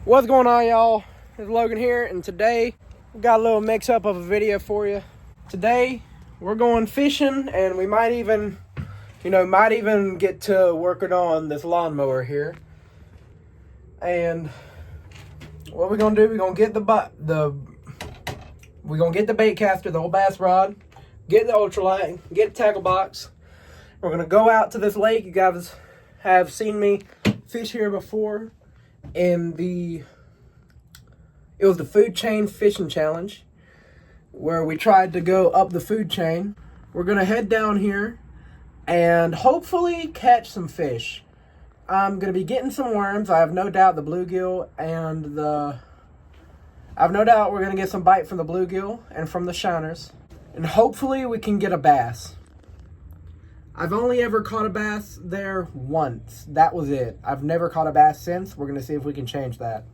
What's going on, y'all? It's Logan here, and today we got a little mix-up of a video for you. Today we're going fishing, and we might even get to working on this lawnmower here. And what we're gonna do? We're gonna get the bait caster, the old bass rod, get the ultralight, get the tackle box. We're gonna go out to this lake. You guys have seen me fish here before. It was the food chain fishing challenge where we tried to go up the food chain. We're gonna head down here and hopefully catch some fish. I'm gonna be getting some worms. I have no doubt the bluegill and we're gonna get some bite from the bluegill and from the shiners, and hopefully we can get a bass. I've only ever caught a bass there once. That was it. I've never caught a bass since. We're going to see if we can change that.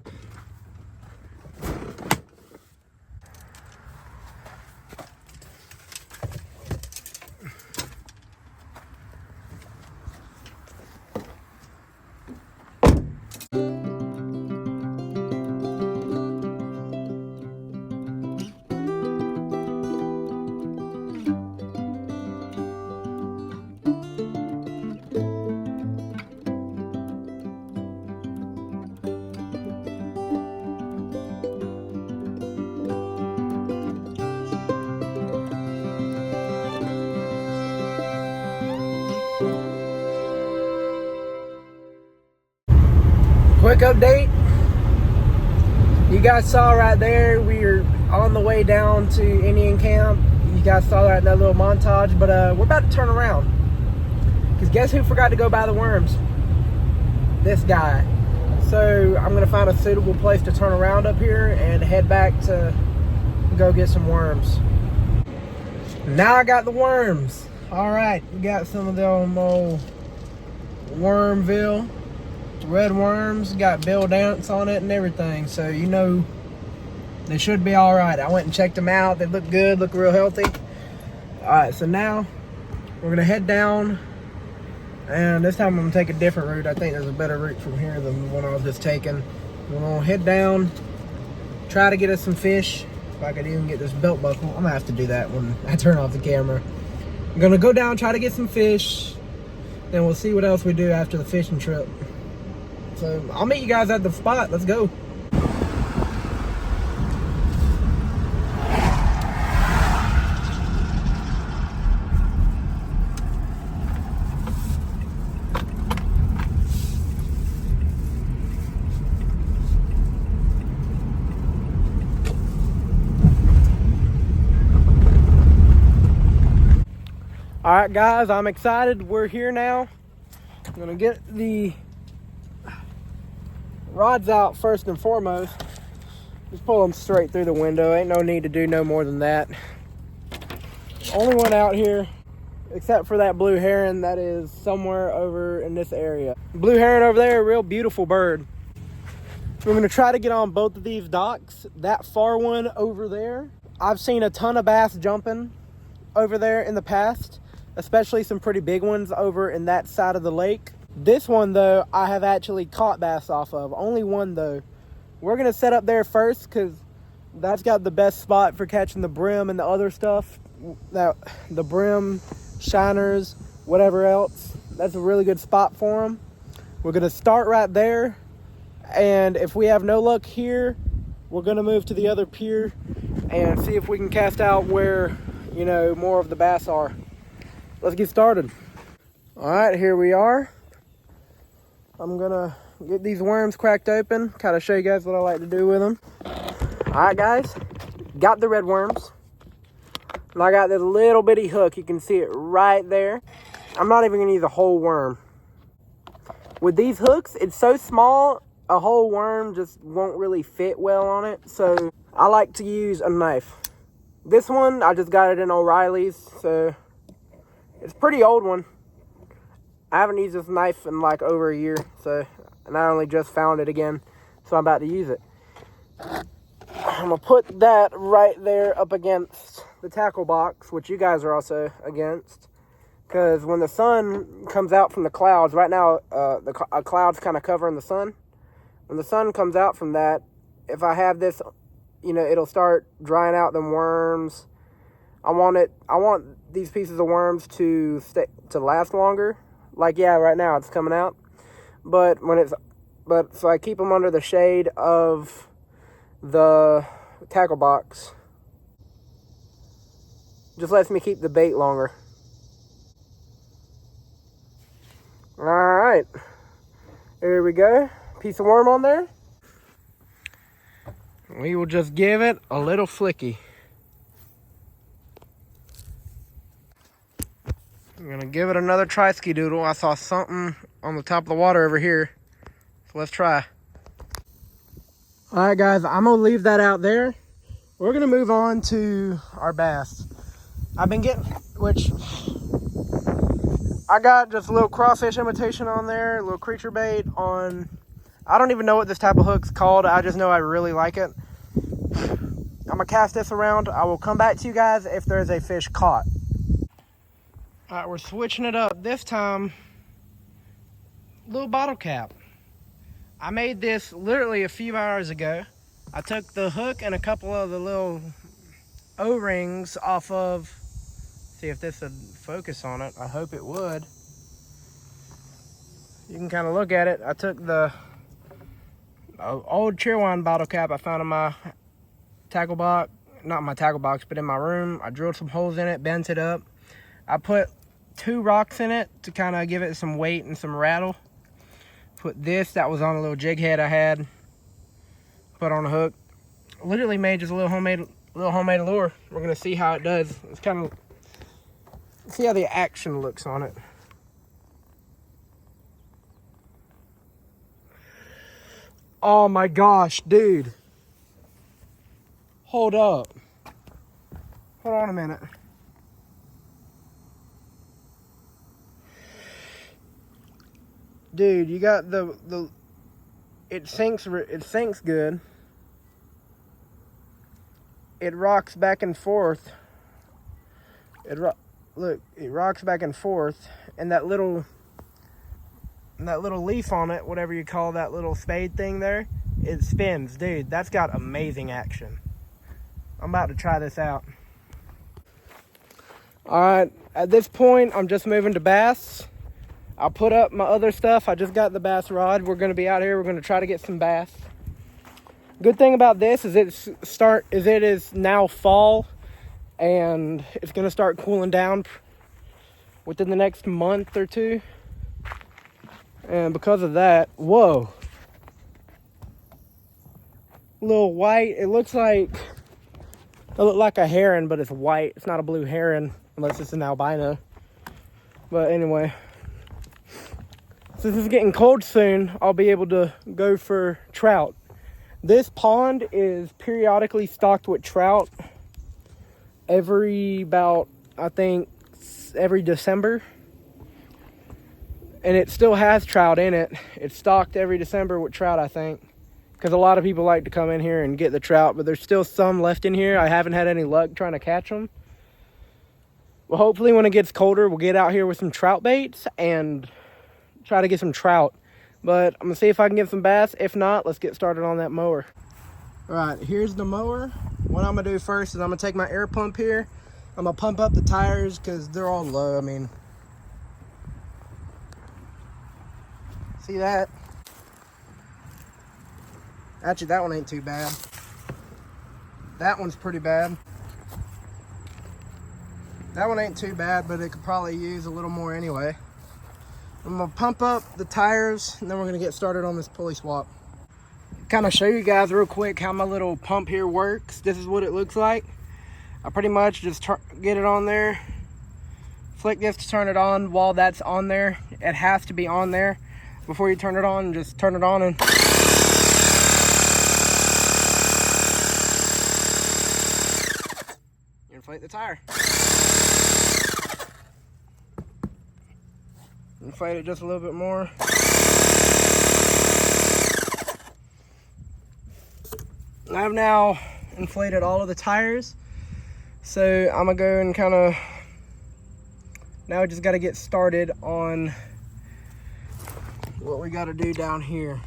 Quick update. You guys saw right there, we are on the way down to Indian camp. You guys saw that in that little montage, but we're about to turn around. Because guess who forgot to go buy the worms? This guy. So I'm going to find a suitable place to turn around up here and head back to go get some worms. Now I got the worms. Alright, we got some of the old Wormville. Red worms, got Bill Dance on it and everything, so you know they should be all right. I went and checked them out. They look good, look real healthy. All right, so now we're gonna head down, and this time I'm gonna take a different route. I think there's a better route from here than the one I was just taking. We're gonna head down, try to get us some fish. If I could even get this belt buckle, I'm gonna have to do that when I turn off the camera. I'm gonna go down, try to get some fish, then we'll see what else we do after the fishing trip. So I'll meet you guys at the spot. Let's go. All right, guys, I'm excited. We're here now. I'm gonna get the rods out first and foremost. Just pull them straight through the window. Ain't no need to do no more than that. Only one out here, except for that blue heron that is somewhere over in this area. Blue heron over there, a real beautiful bird. We're gonna try to get on both of these docks. That far one over there, I've seen a ton of bass jumping over there in the past, especially some pretty big ones over in that side of the lake. This one, though, I have actually caught bass off of. Only one, though. We're going to set up there first because that's got the best spot for catching the brim and the other stuff. The brim, shiners, whatever else. That's a really good spot for them. We're going to start right there. And if we have no luck here, we're going to move to the other pier and see if we can cast out where, more of the bass are. Let's get started. All right, here we are. I'm gonna get these worms cracked open, kind of show you guys what I like to do with them. All right, guys, got the red worms. And I got this little bitty hook. You can see it right there. I'm not even gonna use a whole worm. With these hooks, it's so small, a whole worm just won't really fit well on it. So I like to use a knife. This one, I just got it in O'Reilly's, so it's a pretty old one. I haven't used this knife in like over a year, and I only just found it again, so I'm about to use it. I'm gonna put that right there up against the tackle box, which you guys are also against, because when the sun comes out from the clouds, right now a cloud's kind of covering the sun. when the sun comes out from that, if I have this, you know, it'll start drying out them worms. I want these pieces of worms to last longer. Like, yeah, right now it's coming out. So I keep them under the shade of the tackle box. Just lets me keep the bait longer. All right, here we go. Piece of worm on there. We will just give it a little flicky. I'm gonna give it another try-ski doodle. I saw something on the top of the water over here. So let's try. All right, guys, I'm gonna leave that out there. We're gonna move on to our bass. I've been getting, I got just a little crawfish imitation on there, a little creature bait on, I don't even know what this type of hook's called. I just know I really like it. I'm gonna cast this around. I will come back to you guys if there's a fish caught. All right, we're switching it up. This time, little bottle cap. I made this literally a few hours ago. I took the hook and a couple of the little O-rings off of, see if this would focus on it. I hope it would. You can kind of look at it. I took the old Cheerwine bottle cap I found in my tackle box, not my tackle box, but in my room. I drilled some holes in it, bent it up. I put 2 rocks in it to kind of give it some weight and some rattle. Put this that was on a little jig head I had, put on a hook. Literally made just a little homemade lure. We're gonna see how it does. It's kind of, see how the action looks on it. Oh my gosh, dude. Hold up. Hold on a minute. Dude, you got the it sinks good. It rocks back and forth. Look, it rocks back and forth, and that little leaf on it, whatever you call that little spade thing there, it spins. Dude, that's got amazing action. I'm about to try this out. All right, at this point, I'm just moving to bass. I'll put up my other stuff. I just got the bass rod. We're gonna be out here. We're gonna try to get some bass. Good thing about this is it is now fall, and it's gonna start cooling down within the next month or two. And because of that, whoa, little white. It looks like a heron, but it's white. It's not a blue heron unless it's an albino. But anyway, since it's getting cold soon, I'll be able to go for trout. This pond is periodically stocked with trout every December. And it still has trout in it. It's stocked every December with trout, I think. Because a lot of people like to come in here and get the trout, but there's still some left in here. I haven't had any luck trying to catch them. Well, hopefully when it gets colder, we'll get out here with some trout baits and try to get some trout. But I'm gonna see if I can get some bass. If not, let's get started on that mower. All right, here's the mower. What I'm gonna do first is I'm gonna take my air pump here. I'm gonna pump up the tires because they're all low. I mean, see that? Actually, that one ain't too bad. That one's pretty bad. That one ain't too bad, but it could probably use a little more anyway. I'm gonna pump up the tires, and then we're gonna get started on this pulley swap. Kind of show you guys real quick how my little pump here works. This is what it looks like. I pretty much just get it on there, flick this to turn it on. While that's on there, it has to be on there before you turn it on. Just turn it on and inflate the tire. Inflate it just a little bit more. I've now inflated all of the tires, so I'm gonna go and kind of, now we just got to get started on what we got to do down here.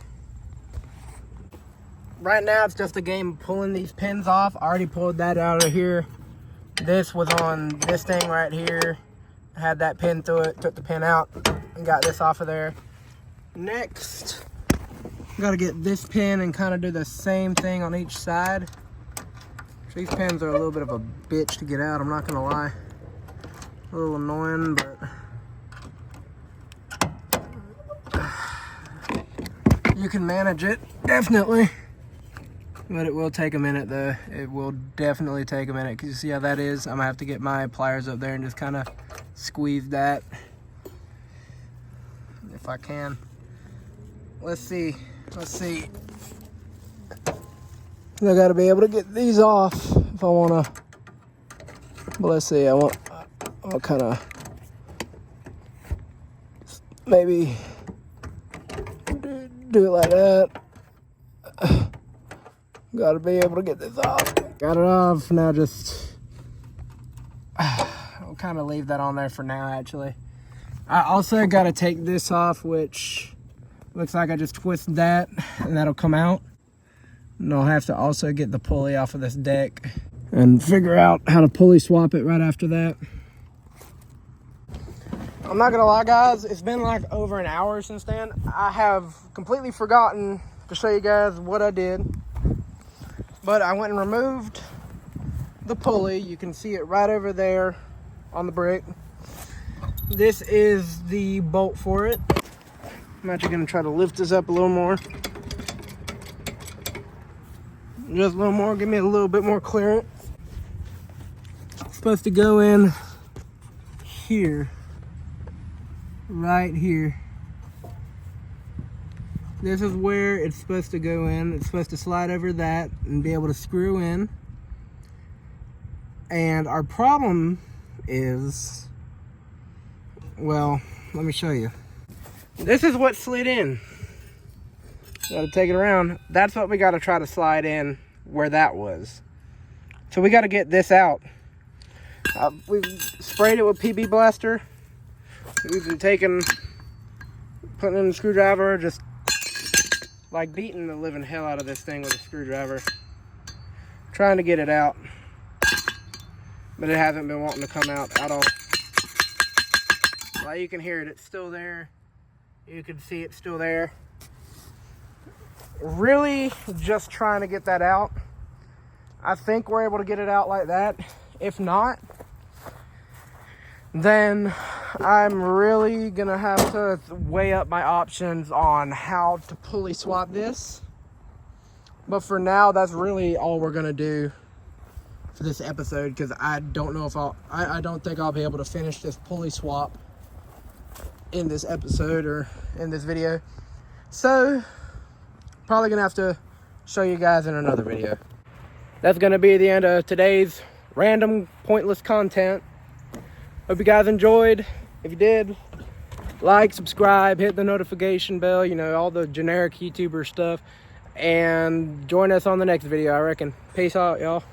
right now it's just a game of pulling these pins off. I already pulled that out of here. This was on this thing right here. I had that pin through it, took the pin out, and got this off of there. Next, gotta get this pin and kind of do the same thing on each side. These pins are a little bit of a bitch to get out, I'm not gonna lie. A little annoying, but you can manage it, definitely. But it will take a minute though. It will definitely take a minute, because you see how that is? I'm gonna have to get my pliers up there and just kind of squeeze that. If I can. Let's see. I gotta be able to get these off if I wanna. But let's see, I'll kind of maybe do it like that. Gotta be able to get this off. Got it off, now just, I'll kind of leave that on there for now actually. I also gotta take this off, which looks like I just twist that and that'll come out. And I'll have to also get the pulley off of this deck and figure out how to pulley swap it right after that. I'm not gonna lie guys, it's been like over an hour since then. I have completely forgotten to show you guys what I did. But I went and removed the pulley. You can see it right over there on the brick. This is the bolt for it. I'm actually gonna try to lift this up a little more. Just a little more, give me a little bit more clearance. It's supposed to go in here, right here. This is where it's supposed to go in. It's supposed to slide over that and be able to screw in. And our problem is, well, let me show you. This is what slid in. Gotta take it around. That's what we gotta try to slide in where that was. So we gotta get this out. We've sprayed it with PB Blaster. We've been putting in the screwdriver, just like beating the living hell out of this thing with a screwdriver. Trying to get it out. But it hasn't been wanting to come out at all. Well, you can hear it, it's still there. You can see it's still there. Really just trying to get that out. I think we're able to get it out like that. If not, then I'm really gonna have to weigh up my options on how to pulley swap this. But for now, that's really all we're gonna do for this episode, because I don't know if I don't think I'll be able to finish this pulley swap in this episode or in this video. So probably gonna have to show you guys in another video. That's gonna be the end of today's random pointless content. Hope you guys enjoyed. If you did, like, subscribe, hit the notification bell, you know, all the generic YouTuber stuff, and join us on the next video, I reckon. Peace out, y'all.